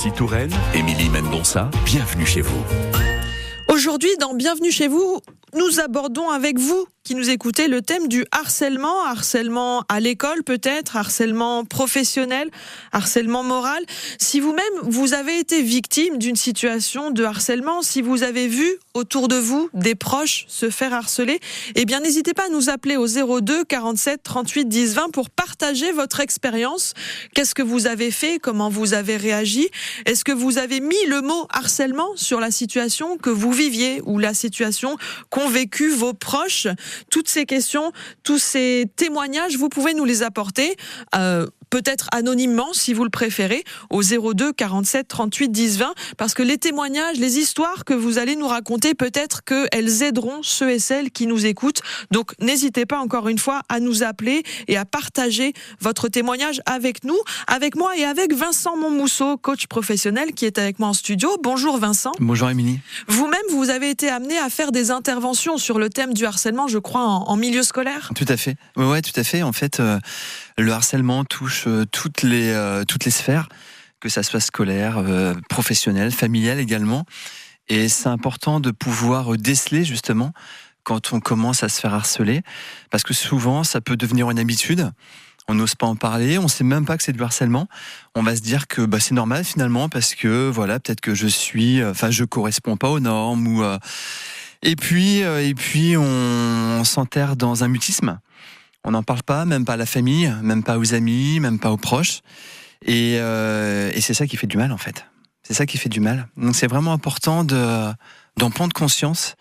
Lucie Touraine, Émilie Mendonça, bienvenue chez vous. Aujourd'hui, dans Bienvenue chez vous, nous abordons avec vous qui nous écoutez le thème du harcèlement. Harcèlement à l'école peut-être, harcèlement professionnel, harcèlement moral. Si vous-même, vous avez été victime d'une situation de harcèlement, si vous avez vu autour de vous des proches se faire harceler, eh bien n'hésitez pas à nous appeler au 02 47 38 10 20 pour partager votre expérience. Qu'est-ce que vous avez fait? Comment vous avez réagi? Est-ce que vous avez mis le mot harcèlement sur la situation que vous viviez ou la situation qu'ont vécu vos proches? Toutes ces questions, tous ces témoignages, vous pouvez nous les apporter, peut-être anonymement si vous le préférez, au 02 47 38 10 20, parce que les témoignages, les histoires que vous allez nous raconter, peut-être qu'elles aideront ceux et celles qui nous écoutent. Donc n'hésitez pas encore une fois à nous appeler et à partager votre témoignage avec nous, avec moi et avec Vincent Montmousseau, coach professionnel qui est avec moi en studio. Bonjour Vincent. Bonjour Émilie. Vous-même, vous avez été amené à faire des interventions sur le thème du harcèlement, je crois, en milieu scolaire. Tout à fait. Ouais, tout à fait. En fait, le harcèlement touche toutes les sphères, que ça soit scolaire, professionnel, familial également. Et c'est important de pouvoir déceler justement quand on commence à se faire harceler, parce que souvent ça peut devenir une habitude. On n'ose pas en parler, on sait même pas que c'est du harcèlement. On va se dire que c'est normal finalement parce que voilà, peut-être que je corresponds pas aux normes ou et puis on s'enterre dans un mutisme. On n'en parle pas, même pas à la famille, même pas aux amis, même pas aux proches. Et c'est ça qui fait du mal en fait. C'est ça qui fait du mal. Donc c'est vraiment important d'en prendre conscience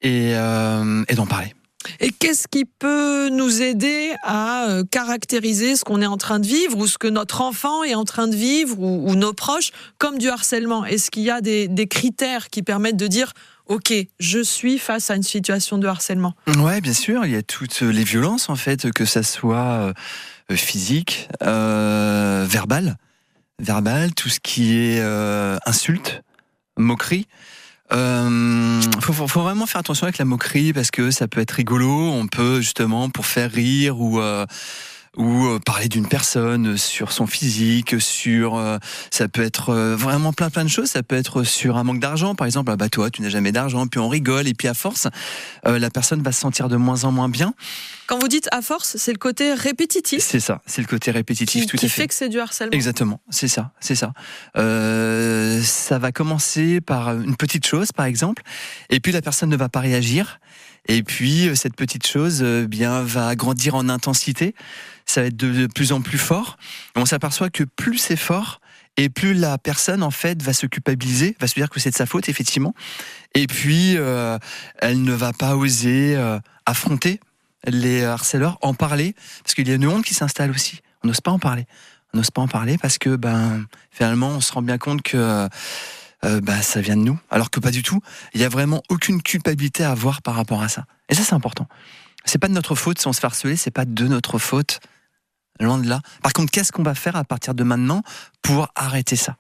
et d'en parler. Et qu'est-ce qui peut nous aider à caractériser ce qu'on est en train de vivre ou ce que notre enfant est en train de vivre ou nos proches comme du harcèlement? Est-ce qu'il y a des critères qui permettent de dire OK, je suis face à une situation de harcèlement? Ouais, bien sûr, il y a toutes les violences en fait, que ça soit physique, verbal, tout ce qui est insulte, moquerie. Faut vraiment faire attention avec la moquerie parce que ça peut être rigolo. On peut justement pour faire rire ou parler d'une personne sur son physique, ça peut être vraiment plein de choses. Ça peut être sur un manque d'argent, par exemple. Toi, tu n'as jamais d'argent, puis on rigole et puis à force, la personne va se sentir de moins en moins bien. Quand vous dites à force, c'est le côté répétitif. C'est ça, c'est le côté répétitif, tout à fait. Qui fait que c'est du harcèlement. Exactement, c'est ça. Ça va commencer par une petite chose, par exemple, et puis la personne ne va pas réagir. Et puis cette petite chose va grandir en intensité. Ça va être de plus en plus fort. Et on s'aperçoit que plus c'est fort, et plus la personne en fait va se culpabiliser, va se dire que c'est de sa faute effectivement. Et puis elle ne va pas oser affronter les harceleurs, en parler, parce qu'il y a une honte qui s'installe aussi. On n'ose pas en parler. On n'ose pas en parler parce que finalement on se rend bien compte que ça vient de nous, alors que pas du tout. Il y a vraiment aucune culpabilité à avoir par rapport à ça. Et ça c'est important. C'est pas de notre faute si on se fait harceler, c'est pas de notre faute. Loin de là. Par contre, qu'est-ce qu'on va faire à partir de maintenant pour arrêter ça?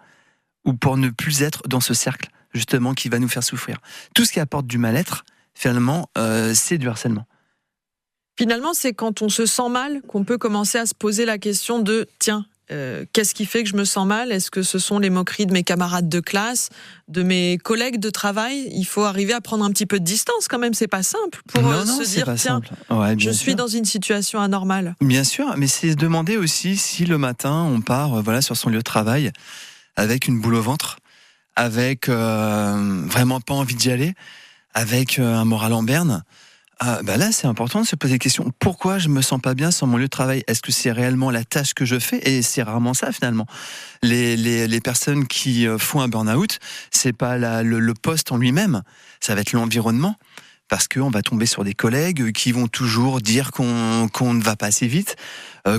Ou pour ne plus être dans ce cercle, justement, qui va nous faire souffrir. Tout ce qui apporte du mal-être, finalement, c'est du harcèlement. Finalement, c'est quand on se sent mal qu'on peut commencer à se poser la question de tiens, qu'est-ce qui fait que je me sens mal? Est-ce que ce sont les moqueries de mes camarades de classe, de mes collègues de travail? Il faut arriver à prendre un petit peu de distance quand même, c'est pas simple pour se dire tiens, je suis dans une situation anormale. Bien sûr, mais c'est se demander aussi si le matin on part sur son lieu de travail avec une boule au ventre, avec vraiment pas envie d'y aller, avec un moral en berne. Là, c'est important de se poser des questions. Pourquoi je me sens pas bien sur mon lieu de travail? Est-ce que c'est réellement la tâche que je fais? Et c'est rarement ça, finalement. Les personnes qui font un burn-out, c'est pas le poste en lui-même. Ça va être l'environnement. Parce qu'on va tomber sur des collègues qui vont toujours dire qu'on ne va pas assez vite,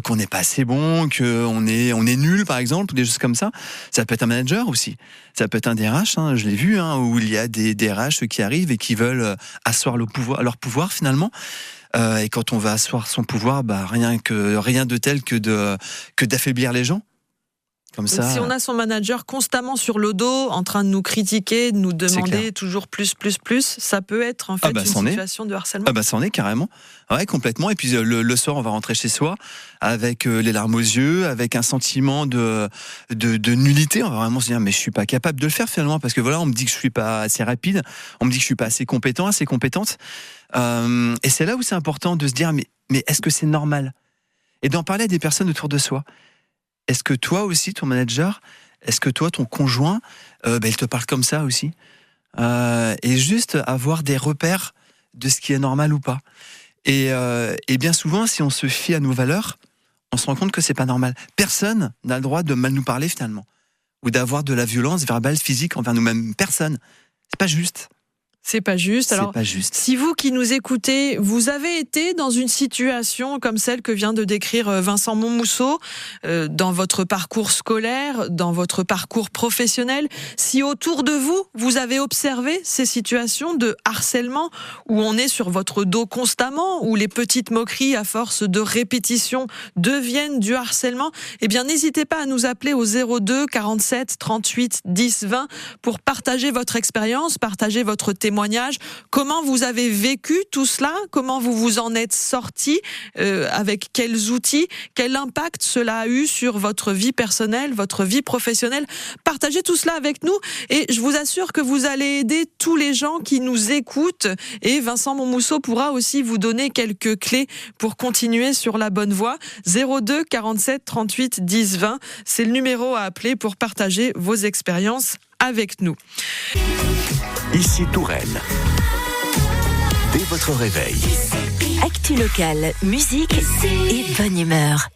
qu'on n'est pas assez bon, qu'on est nul, par exemple, ou des choses comme ça. Ça peut être un manager aussi. Ça peut être un DRH, je l'ai vu, où il y a des DRH qui arrivent et qui veulent asseoir leur pouvoir, finalement. Et quand on va asseoir son pouvoir, rien de tel que d'affaiblir les gens. Comme Donc, ça, si on a son manager constamment sur le dos, en train de nous critiquer, de nous demander toujours plus, ça peut être en fait une situation de harcèlement. Ah bah c'en est carrément, ouais, complètement. Et puis le soir, on va rentrer chez soi avec les larmes aux yeux, avec un sentiment de nullité. On va vraiment se dire mais je suis pas capable de le faire finalement, parce que voilà, on me dit que je suis pas assez rapide, on me dit que je suis pas assez compétent, assez compétente. Et c'est là où c'est important de se dire mais est-ce que c'est normal, et d'en parler à des personnes autour de soi. Est-ce que toi aussi, ton manager, est-ce que toi, ton conjoint, il te parle comme ça aussi, et juste avoir des repères de ce qui est normal ou pas. Et bien souvent, si on se fie à nos valeurs, on se rend compte que c'est pas normal. Personne n'a le droit de mal nous parler finalement, ou d'avoir de la violence verbale, physique envers nous-mêmes. Personne. C'est pas juste. C'est pas juste. Alors, pas juste. Si vous qui nous écoutez, vous avez été dans une situation comme celle que vient de décrire Vincent Monmousseau, dans votre parcours scolaire, dans votre parcours professionnel, si autour de vous, vous avez observé ces situations de harcèlement où on est sur votre dos constamment, où les petites moqueries à force de répétition deviennent du harcèlement, eh bien n'hésitez pas à nous appeler au 02 47 38 10 20 pour partager votre expérience, partager votre témoignage. Comment vous avez vécu tout cela? Comment vous vous en êtes sorti? Avec quels outils? Quel impact cela a eu sur votre vie personnelle, votre vie professionnelle? Partagez tout cela avec nous et je vous assure que vous allez aider tous les gens qui nous écoutent, et Vincent Monmousseau pourra aussi vous donner quelques clés pour continuer sur la bonne voie. 02 47 38 10 20, c'est le numéro à appeler pour partager vos expériences avec nous. Ici Touraine. Dès votre réveil. Actu locale, musique et bonne humeur.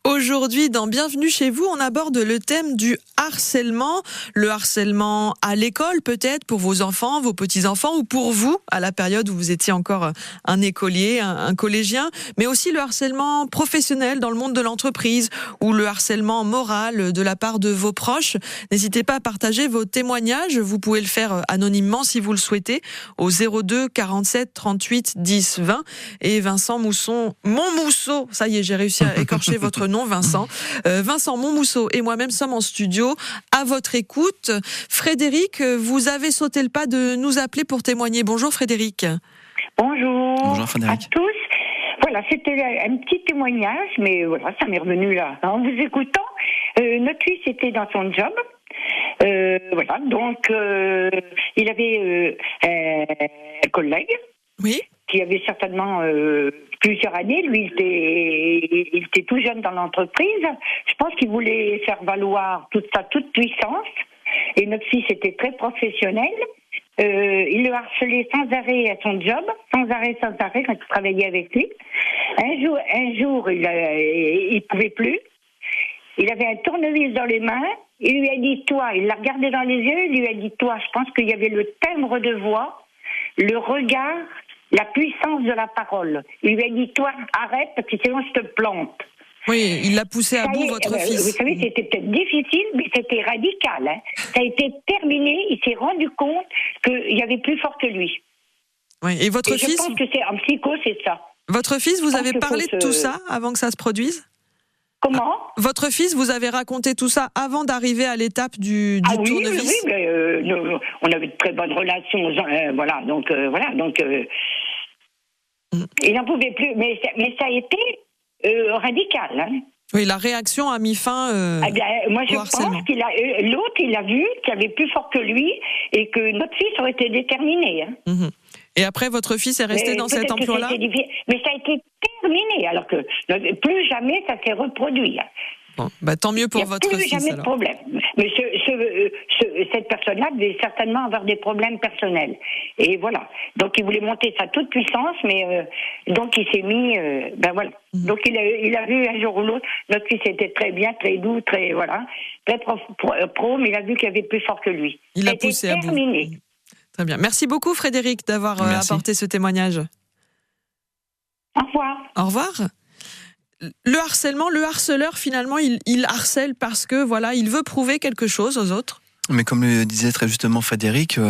Aujourd'hui, dans Bienvenue chez vous, on aborde le thème du harcèlement. Le harcèlement à l'école, peut-être, pour vos enfants, vos petits-enfants, ou pour vous, à la période où vous étiez encore un écolier, un collégien, mais aussi le harcèlement professionnel dans le monde de l'entreprise, ou le harcèlement moral de la part de vos proches. N'hésitez pas à partager vos témoignages. Vous pouvez le faire anonymement si vous le souhaitez, au 02 47 38 10 20. Et Vincent Monmousseau, ça y est, j'ai réussi à écorcher votre nom, Vincent. Vincent Monmousseau et moi-même sommes en studio à votre écoute. Frédéric, vous avez sauté le pas de nous appeler pour témoigner. Bonjour Frédéric. Bonjour. Bonjour Frédéric. À tous. Voilà, c'était un petit témoignage, mais voilà, ça m'est revenu là en vous écoutant. Notre fils était dans son job. Voilà, donc il avait un collègue. Oui. Qui avait certainement plusieurs années. Lui, il était tout jeune dans l'entreprise. Je pense qu'il voulait faire valoir toute puissance. Et notre fils était très professionnel. Il le harcelait sans arrêt à son job, sans arrêt quand il travaillait avec lui. Un jour, il pouvait plus. Il avait un tournevis dans les mains. Il lui a dit, toi, il l'a regardé dans les yeux, il lui a dit, toi, je pense qu'il y avait le timbre de voix, le regard, la puissance de la parole. Il lui a dit, toi, arrête, parce que sinon je te plante. Oui, il l'a poussé à bout, votre fils. Vous savez, c'était peut-être difficile, mais c'était radical. Hein. Ça a été terminé, il s'est rendu compte qu'il y avait plus fort que lui. Oui, et votre fils... Je pense que c'est en psycho, c'est ça. Votre fils, vous avez parlé de tout ça avant que ça se produise? Comment? Votre fils, vous avez raconté tout ça avant d'arriver à l'étape du tournevis? Oui, mais on avait de très bonnes relations, voilà, donc il n'en pouvait plus, mais ça a été radical. Hein. Oui, la réaction a mis fin moi, je au harcèlement. pense l'autre, il a vu qu'il y avait plus fort que lui et que notre fils aurait été déterminé. Hein. Mmh. Et après, votre fils est resté dans cet emploi-là? Mais ça a été terminé, alors que plus jamais ça s'est reproduit. Bon, tant mieux pour votre fils. Il n'y a plus jamais de problème. Mais cette personne-là devait certainement avoir des problèmes personnels. Et voilà. Donc il voulait monter sa toute puissance, mais donc il s'est mis... voilà. Mm-hmm. Donc il a vu un jour ou l'autre, notre fils était très bien, très doux, très pro, mais il a vu qu'il y avait plus fort que lui. Il a poussé à bout. Terminé. Très bien. Merci beaucoup Frédéric d'avoir apporté ce témoignage. Au revoir. Au revoir. Le harcèlement, le harceleur, finalement, il harcèle parce que voilà, il veut prouver quelque chose aux autres. Mais comme le disait très justement Frédéric,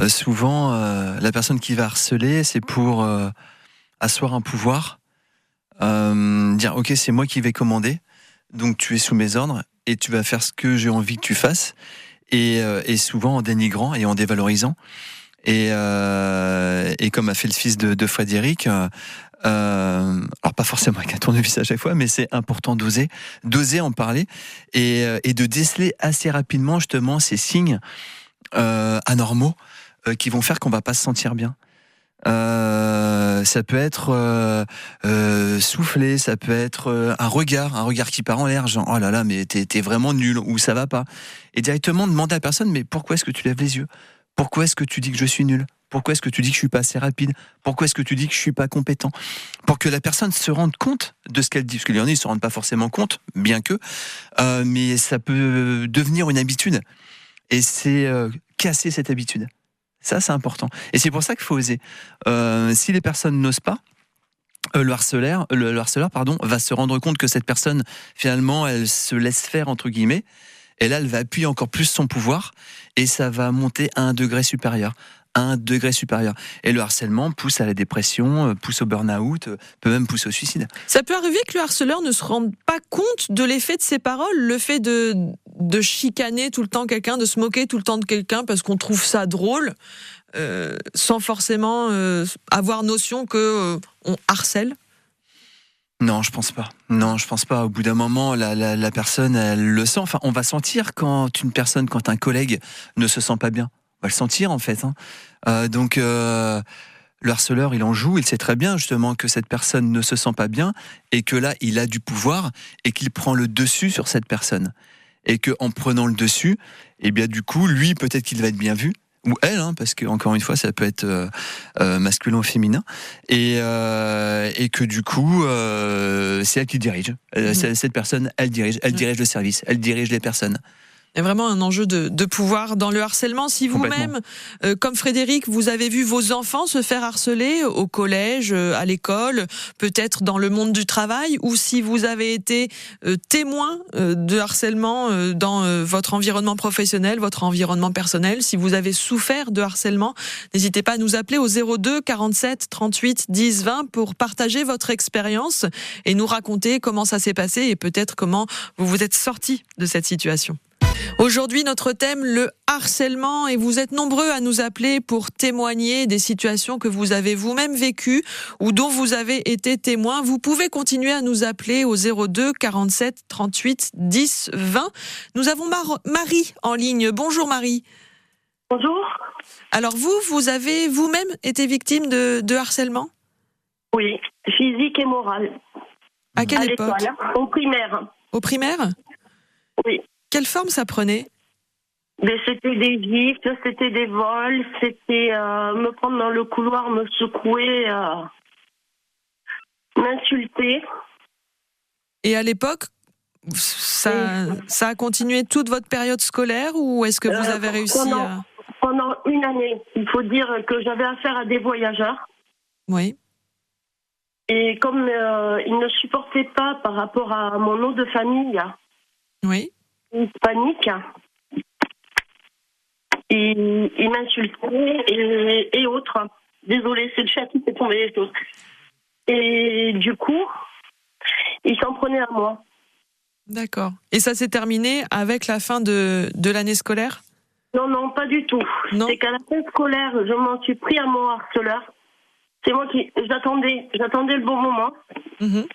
souvent la personne qui va harceler, c'est pour asseoir un pouvoir, dire ok, c'est moi qui vais commander, donc tu es sous mes ordres, et tu vas faire ce que j'ai envie que tu fasses, et souvent en dénigrant et en dévalorisant. Et comme a fait le fils de Frédéric, alors pas forcément avec un tournevis à chaque fois, mais c'est important d'oser en parler et de déceler assez rapidement justement ces signes anormaux qui vont faire qu'on va pas se sentir bien. Ça peut être souffler, ça peut être un regard qui part en l'air, genre oh là là, mais t'es vraiment nul, ou ça va pas. Et directement demander à la personne, mais pourquoi est-ce que tu lèves les yeux ? Pourquoi est-ce que tu dis que je suis nul ? Pourquoi est-ce que tu dis que je suis pas assez rapide ? Pourquoi est-ce que tu dis que je suis pas compétent ? Pour que la personne se rende compte de ce qu'elle dit. Parce qu'il y en a, ils se rendent pas forcément compte, bien que, mais ça peut devenir une habitude. Et c'est casser cette habitude. Ça, c'est important. Et c'est pour ça qu'il faut oser. Si les personnes n'osent pas, le harceleur, va se rendre compte que cette personne, finalement, elle se laisse faire, entre guillemets. Et là, elle va appuyer encore plus son pouvoir et ça va monter à un degré supérieur. Et le harcèlement pousse à la dépression, pousse au burn-out, peut même pousser au suicide. Ça peut arriver que le harceleur ne se rende pas compte de l'effet de ses paroles, le fait de chicaner tout le temps quelqu'un, de se moquer tout le temps de quelqu'un parce qu'on trouve ça drôle, sans forcément avoir notion qu'on harcèle. Non, je pense pas. Au bout d'un moment, la personne, elle le sent. Enfin, on va sentir quand un collègue ne se sent pas bien. On va le sentir, en fait. Donc, le harceleur, il en joue. Il sait très bien, justement, que cette personne ne se sent pas bien et que là, il a du pouvoir et qu'il prend le dessus sur cette personne. Et qu'en prenant le dessus, eh bien, du coup, lui, peut-être qu'il va être bien vu. Ou elle, parce que encore une fois, ça peut être masculin ou féminin, et que du coup, c'est elle qui dirige. Cette personne, elle dirige le service, elle dirige les personnes. Il y a vraiment un enjeu de pouvoir dans le harcèlement. Si vous-même, comme Frédéric, vous avez vu vos enfants se faire harceler au collège, à l'école, peut-être dans le monde du travail, ou si vous avez été témoin de harcèlement dans votre environnement professionnel, votre environnement personnel, si vous avez souffert de harcèlement, n'hésitez pas à nous appeler au 02 47 38 10 20 pour partager votre expérience et nous raconter comment ça s'est passé et peut-être comment vous vous êtes sorti de cette situation. Aujourd'hui, notre thème, le harcèlement, et vous êtes nombreux à nous appeler pour témoigner des situations que vous avez vous-même vécues ou dont vous avez été témoin. Vous pouvez continuer à nous appeler au 02 47 38 10 20. Nous avons Marie en ligne. Bonjour Marie. Bonjour. Alors vous avez vous-même été victime de harcèlement ? Oui, physique et moral. À quelle époque ? Au primaire. Au primaire ? Oui. Quelle forme ça prenait ? Mais c'était des gifles, c'était des vols, c'était me prendre dans le couloir, me secouer, m'insulter. Et à l'époque, ça a continué toute votre période scolaire ou est-ce que vous avez réussi Pendant une année. Il faut dire que j'avais affaire à des voyageurs. Oui. Et comme ils ne supportaient pas par rapport à mon nom de famille. Oui. Hispanique. Il m'insultait et autres. Désolée, c'est le chat qui fait tomber les choses. Et du coup, il s'en prenait à moi. D'accord. Et ça s'est terminé avec la fin de l'année scolaire ? Non, pas du tout. Non. C'est qu'à la fin scolaire, je m'en suis pris à mon harceleur. C'est moi qui... J'attendais le bon moment. Mm-hmm.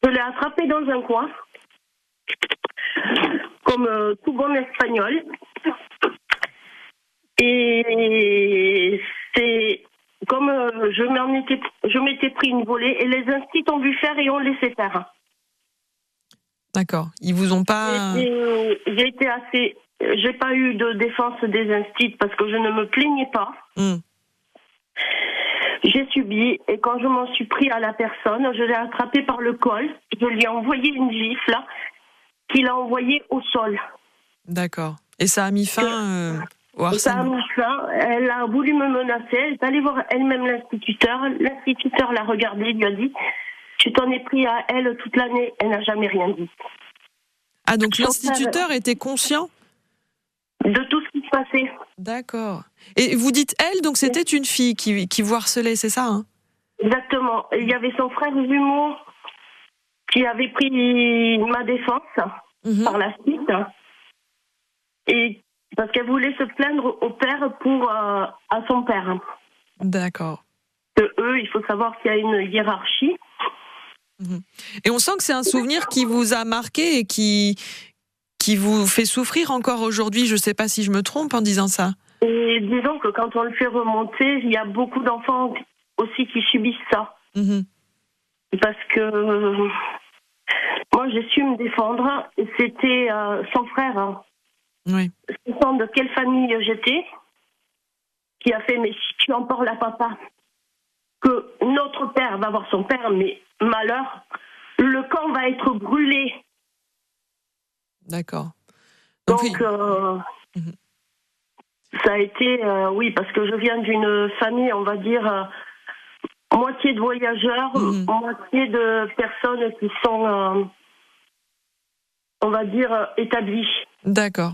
Je l'ai attrapé dans un coin. Comme tout bon espagnol. Et c'est comme je m'étais pris une volée et les instituts ont vu faire et ont laissé faire. D'accord. Ils vous ont pas... J'ai pas eu de défense des instituts parce que je ne me plaignais pas. Mm. J'ai subi et quand je m'en suis pris à la personne, je l'ai attrapé par le col. Je lui ai envoyé une gifle qu'il a envoyée au sol. D'accord. Et ça a mis fin au harcèlement. Ça a mis fin. Elle a voulu me menacer. Elle est allée voir elle-même l'instituteur. L'instituteur l'a regardée, lui a dit « Tu t'en es pris à elle toute l'année. » Elle n'a jamais rien dit. Ah, donc l'instituteur était conscient de tout ce qui se passait. D'accord. Et vous dites elle, donc c'était une fille qui vous harcelait, c'est ça, hein ? Exactement. Il y avait son frère jumeau qui avait pris ma défense. par la suite. Et parce qu'elle voulait se plaindre au père à son père. D'accord. Eux, il faut savoir qu'il y a une hiérarchie. Et on sent que c'est un souvenir qui vous a marqué et qui vous fait souffrir encore aujourd'hui. Je ne sais pas si je me trompe en disant ça. Et disons que quand on le fait remonter, il y a beaucoup d'enfants aussi qui subissent ça. Parce que moi, j'ai su me défendre. C'était son frère. Oui. Sachant de quelle famille j'étais, qui a fait, mais si tu emportes la papa, que notre père va voir son père, mais malheur, le camp va être brûlé. D'accord. Donc, oui. Ça a été, oui, parce que je viens d'une famille, on va dire, moitié de voyageurs, moitié de personnes qui sont, on va dire, établies. D'accord,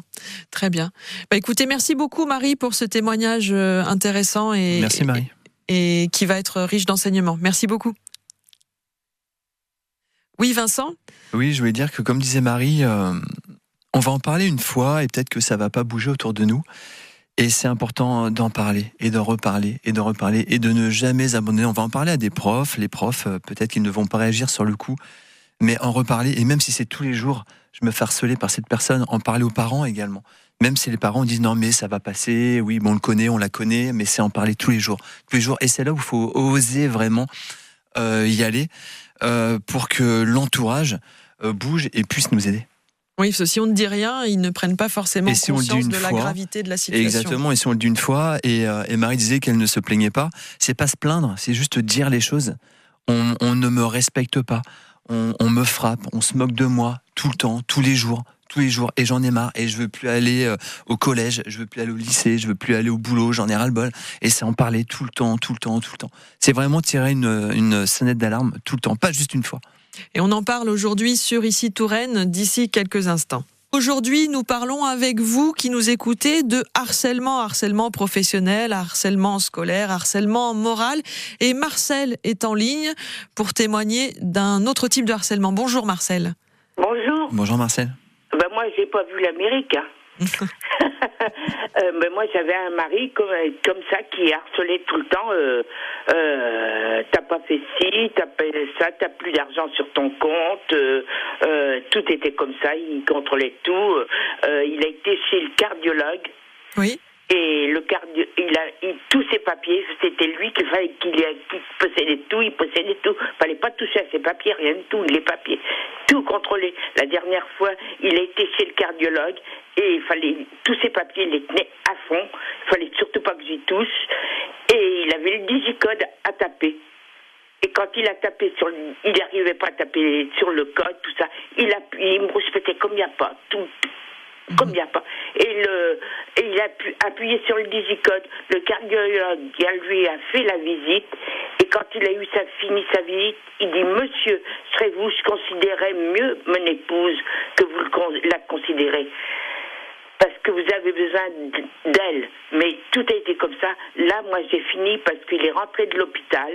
très bien. Écoutez, merci beaucoup Marie pour ce témoignage intéressant Merci Marie. Et qui va être riche d'enseignements. Merci beaucoup. Oui, Vincent ? Oui, je voulais dire que comme disait Marie, on va en parler une fois et peut-être que ça va pas bouger autour de nous. Et c'est important d'en parler et d'en reparler et de reparler et de ne jamais abandonner. On va en parler à des profs. Les profs, peut-être qu'ils ne vont pas réagir sur le coup, mais en reparler. Et même si c'est tous les jours, je me fais harceler par cette personne, en parler aux parents également. Même si les parents disent non mais ça va passer, oui bon on le connaît, on la connaît, mais c'est en parler tous les jours. Et c'est là où il faut oser vraiment y aller pour que l'entourage bouge et puisse nous aider. Oui, parce que si on ne dit rien, ils ne prennent pas forcément conscience de la gravité de la situation. Exactement, et si on le dit une fois, et Marie disait qu'elle ne se plaignait pas, c'est pas se plaindre, c'est juste dire les choses. On ne me respecte pas, on me frappe, on se moque de moi, tout le temps, tous les jours, et j'en ai marre, et je veux plus aller au collège, je veux plus aller au lycée, je veux plus aller au boulot, j'en ai ras-le-bol, et c'est en parler tout le temps. C'est vraiment tirer une sonnette d'alarme tout le temps, pas juste une fois. Et on en parle aujourd'hui sur Ici Touraine d'ici quelques instants. Aujourd'hui, nous parlons avec vous qui nous écoutez de harcèlement professionnel, harcèlement scolaire, harcèlement moral. Et Marcel est en ligne pour témoigner d'un autre type de harcèlement. Bonjour Marcel. Bonjour. Bonjour Marcel. Moi, j'ai pas vu l'Amérique. Mais moi, j'avais un mari comme ça qui harcelait tout le temps. T'as pas fait ci, t'as pas fait ça, t'as plus d'argent sur ton compte. Tout était comme ça. Il contrôlait tout. Il a été chez le cardiologue. Oui. Et tous ses papiers, c'était lui qu'il possédait tout, il possédait tout. Fallait pas toucher à ses papiers, rien du tout, les papiers. Tout contrôlé. La dernière fois, il a été chez le cardiologue et tous ses papiers, il les tenait à fond. Il fallait surtout pas que j'y touche. Et il avait le digicode à taper. Et quand il a tapé il n'arrivait pas à taper sur le code, tout ça. Il me respectait comme il n'y a pas, tout. Comme il n'y a pas. Et il a appuyé sur le digicode. Le cardiologue, lui, a fait la visite. Et quand il a fini sa visite, il dit « Monsieur, serez-vous, je considérais mieux mon épouse que vous la considérez. Parce que vous avez besoin d'elle. » Mais tout a été comme ça. Là, moi, j'ai fini parce qu'il est rentré de l'hôpital.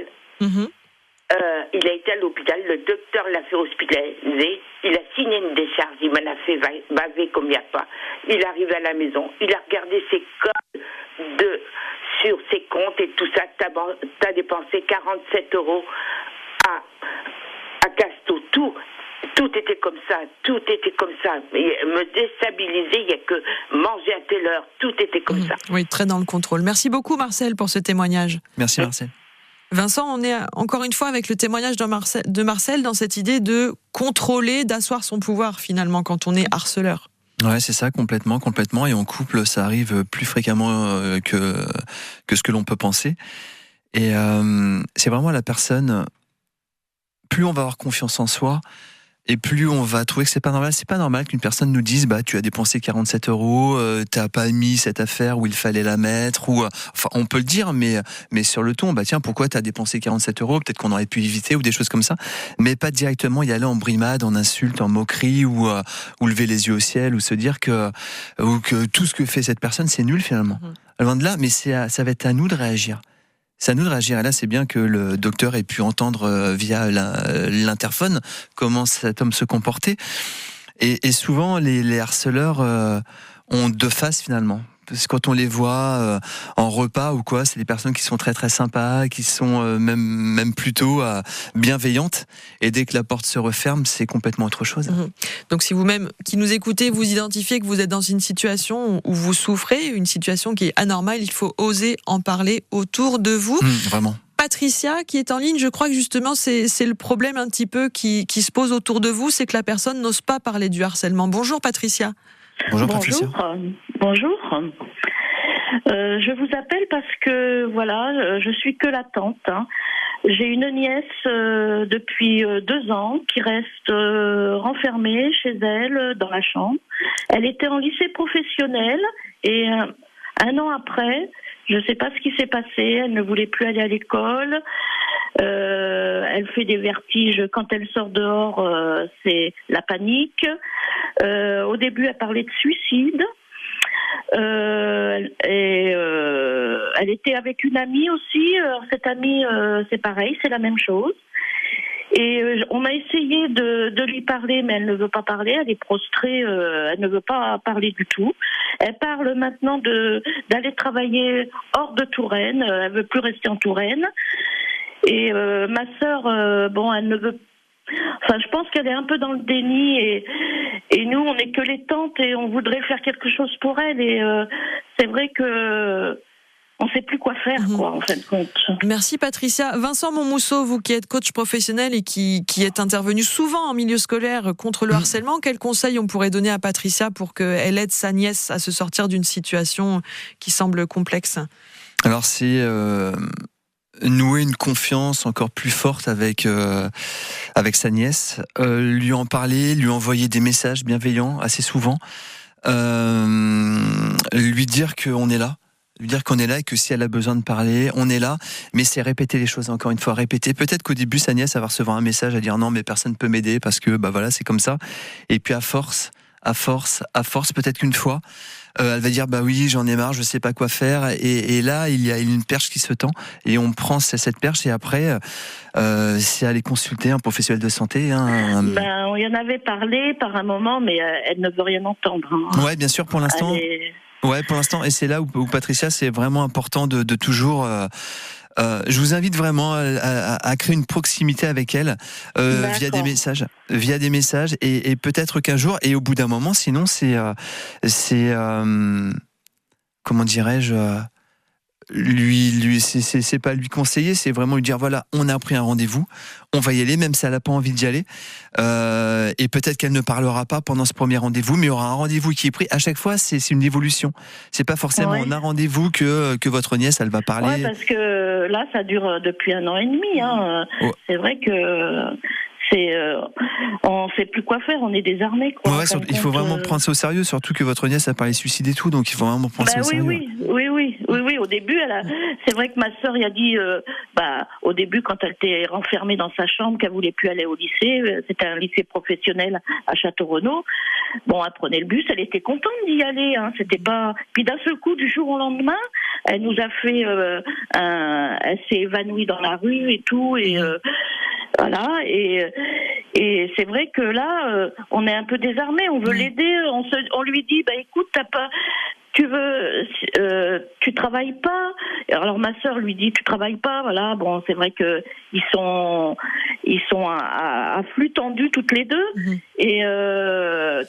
Il a été à l'hôpital, le docteur l'a fait hospitaliser, il a signé une décharge, il m'en a fait baver comme il n'y a pas. Il arrive à la maison, il a regardé ses codes sur ses comptes et tout ça. T'as dépensé 47 € à Casto, tout était comme ça, me déstabiliser, il n'y a que manger à telle heure, tout était comme ça. Oui, très dans le contrôle. Merci beaucoup Marcel pour ce témoignage. Merci Marcel. Vincent, on est encore une fois avec le témoignage de Marcel dans cette idée de contrôler, d'asseoir son pouvoir finalement quand on est harceleur. Ouais, c'est ça, complètement. Et en couple, ça arrive plus fréquemment que ce que l'on peut penser. Et c'est vraiment la personne, plus on va avoir confiance en soi, et plus on va trouver que c'est pas normal. C'est pas normal qu'une personne nous dise tu as dépensé 47 €, t'as pas mis cette affaire où il fallait la mettre, ou enfin on peut le dire, mais sur le ton, tiens, pourquoi t'as dépensé 47 €, peut-être qu'on aurait pu éviter, ou des choses comme ça, mais pas directement y aller en brimade, en insulte, en moquerie, ou lever les yeux au ciel, ou se dire que tout ce que fait cette personne c'est nul finalement. Loin de là, mais ça va être à nous de réagir. C'est à nous de réagir. Et là, c'est bien que le docteur ait pu entendre via l'interphone comment cet homme se comportait. Et souvent, les harceleurs ont deux faces finalement. Parce que quand on les voit en repas ou quoi, c'est des personnes qui sont très très sympas, qui sont même plutôt bienveillantes. Et dès que la porte se referme, c'est complètement autre chose. Donc si vous-même qui nous écoutez, vous identifiez que vous êtes dans une situation où vous souffrez, une situation qui est anormale, il faut oser en parler autour de vous. Vraiment. Patricia qui est en ligne, je crois que justement c'est le problème un petit peu qui se pose autour de vous, c'est que la personne n'ose pas parler du harcèlement. Bonjour Patricia. Bonjour Patricia. Bonjour. Je vous appelle parce que voilà, je suis que la tante. J'ai une nièce depuis 2 ans qui reste renfermée chez elle dans la chambre. Elle était en lycée professionnel et 1 an après, je ne sais pas ce qui s'est passé, elle ne voulait plus aller à l'école. Elle fait des vertiges quand elle sort dehors, c'est la panique. Au début, elle parlait de suicide. Elle était avec une amie aussi. Cette amie, c'est pareil, c'est la même chose. Et on a essayé de lui parler, mais elle ne veut pas parler. Elle est prostrée, elle ne veut pas parler du tout. Elle parle maintenant d'aller travailler hors de Touraine. Elle veut plus rester en Touraine. Et ma sœur, elle ne veut. Enfin, je pense qu'elle est un peu dans le déni et nous, on n'est que les tantes et on voudrait faire quelque chose pour elle. Et c'est vrai que on ne sait plus quoi faire, quoi, en fin de compte. Merci Patricia. Vincent Monmousseau, vous qui êtes coach professionnel et qui êtes intervenu souvent en milieu scolaire contre le harcèlement, quels conseils on pourrait donner à Patricia pour qu'elle aide sa nièce à se sortir d'une situation qui semble complexe ? Alors c'est nouer une confiance encore plus forte avec sa nièce, lui en parler, lui envoyer des messages bienveillants assez souvent, lui dire qu'on est là. Lui dire qu'on est là et que si elle a besoin de parler, on est là. Mais c'est répéter les choses encore une fois, répéter. Peut-être qu'au début, sa nièce, elle va recevoir un message à dire non, mais personne ne peut m'aider parce que voilà, c'est comme ça. Et puis à force, peut-être qu'une fois, elle va dire oui, j'en ai marre, je sais pas quoi faire. Et là, il y a une perche qui se tend et on prend cette perche et après, c'est aller consulter un professionnel de santé. On y en avait parlé par un moment, mais elle ne veut rien entendre. Ouais, bien sûr, pour l'instant. Ouais, pour l'instant, et c'est là où Patricia, c'est vraiment important de toujours. Je vous invite vraiment à créer une proximité avec elle via des messages, et peut-être qu'un jour, et au bout d'un moment, sinon c'est comment dirais-je, c'est pas lui conseiller, c'est vraiment lui dire voilà, on a pris un rendez-vous, on va y aller, même si elle n'a pas envie d'y aller, et peut-être qu'elle ne parlera pas pendant ce premier rendez-vous, mais il y aura un rendez-vous qui est pris. À chaque fois, c'est une évolution. C'est pas forcément en un rendez-vous que votre nièce elle va parler. Ouais, parce que là, ça dure depuis 1 an et demi. C'est vrai que on sait plus quoi faire, on est désarmés, quoi. Ouais, il faut vraiment prendre ça au sérieux, surtout que votre nièce a parlé suicide et tout, donc il faut vraiment prendre ça au sérieux. Oui, au début, c'est vrai que ma sœur y a dit, au début, quand elle était renfermée dans sa chambre, qu'elle voulait plus aller au lycée, c'était un lycée professionnel à Château-Renaud. Bon, elle prenait le bus, elle était contente d'y aller, c'était pas. Puis d'un seul coup, du jour au lendemain, elle nous a fait, elle s'est évanouie dans la rue et tout, et voilà, et c'est vrai que là, on est un peu désarmés, on veut l'aider, on lui dit, écoute, tu travailles pas. Alors ma sœur lui dit, tu travailles pas, voilà. Bon, c'est vrai que ils sont à flux tendu toutes les deux. Et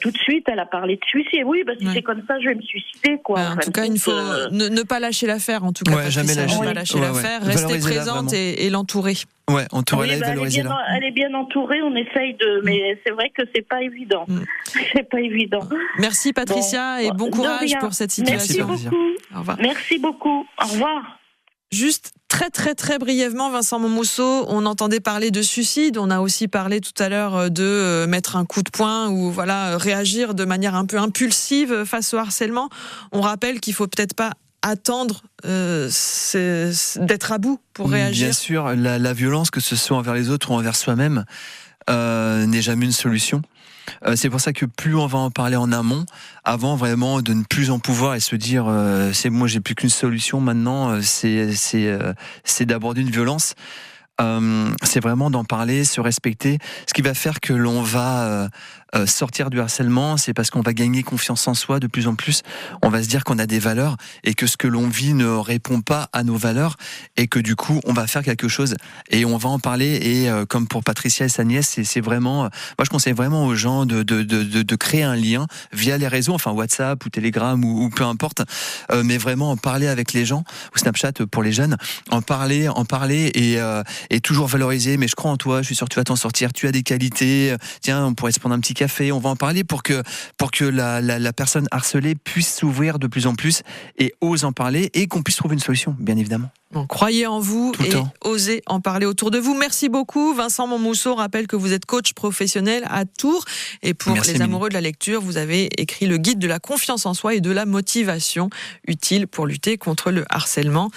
tout de suite, elle a parlé de suicide. Oui, si c'est comme ça, je vais me suicider, quoi. En tout cas, il faut ne pas lâcher l'affaire. En tout cas, jamais lâcher l'affaire, rester présente et l'entourer. Ouais, entourer-la, valoriser-la. Elle est bien entourée, on essaye mais c'est vrai que c'est pas évident. C'est pas évident. Merci Patricia et bon courage pour cette situation. Merci beaucoup. Au revoir. Merci beaucoup. Au revoir. Juste très très très brièvement, Vincent Monmousseau, on entendait parler de suicide, on a aussi parlé tout à l'heure de mettre un coup de poing ou réagir de manière un peu impulsive face au harcèlement. On rappelle qu'il faut peut-être pas attendre d'être à bout pour réagir. Bien sûr, la violence, que ce soit envers les autres ou envers soi-même, n'est jamais une solution. C'est pour ça que plus on va en parler en amont, avant vraiment de ne plus en pouvoir et se dire c'est moi, j'ai plus qu'une solution maintenant, c'est d'aborder une violence. C'est vraiment d'en parler, se respecter, ce qui va faire que l'on va sortir du harcèlement, c'est parce qu'on va gagner confiance en soi de plus en plus. On va se dire qu'on a des valeurs et que ce que l'on vit ne répond pas à nos valeurs et que du coup, on va faire quelque chose et on va en parler. Et comme pour Patricia et sa nièce, c'est vraiment... moi, je conseille vraiment aux gens de créer un lien via les réseaux, enfin WhatsApp ou Telegram ou peu importe, mais vraiment en parler avec les gens, ou Snapchat pour les jeunes, en parler et toujours valoriser. Mais je crois en toi, je suis sûr que tu vas t'en sortir, tu as des qualités, tiens, on pourrait se prendre un petit café, on va en parler pour que la personne harcelée puisse s'ouvrir de plus en plus et ose en parler et qu'on puisse trouver une solution, bien évidemment. Bon, croyez en vous et osez en parler autour de vous. Merci beaucoup. Vincent Monmousseau rappelle que vous êtes coach professionnel à Tours. Et pour les amoureux de la lecture, vous avez écrit le guide de la confiance en soi et de la motivation utile pour lutter contre le harcèlement.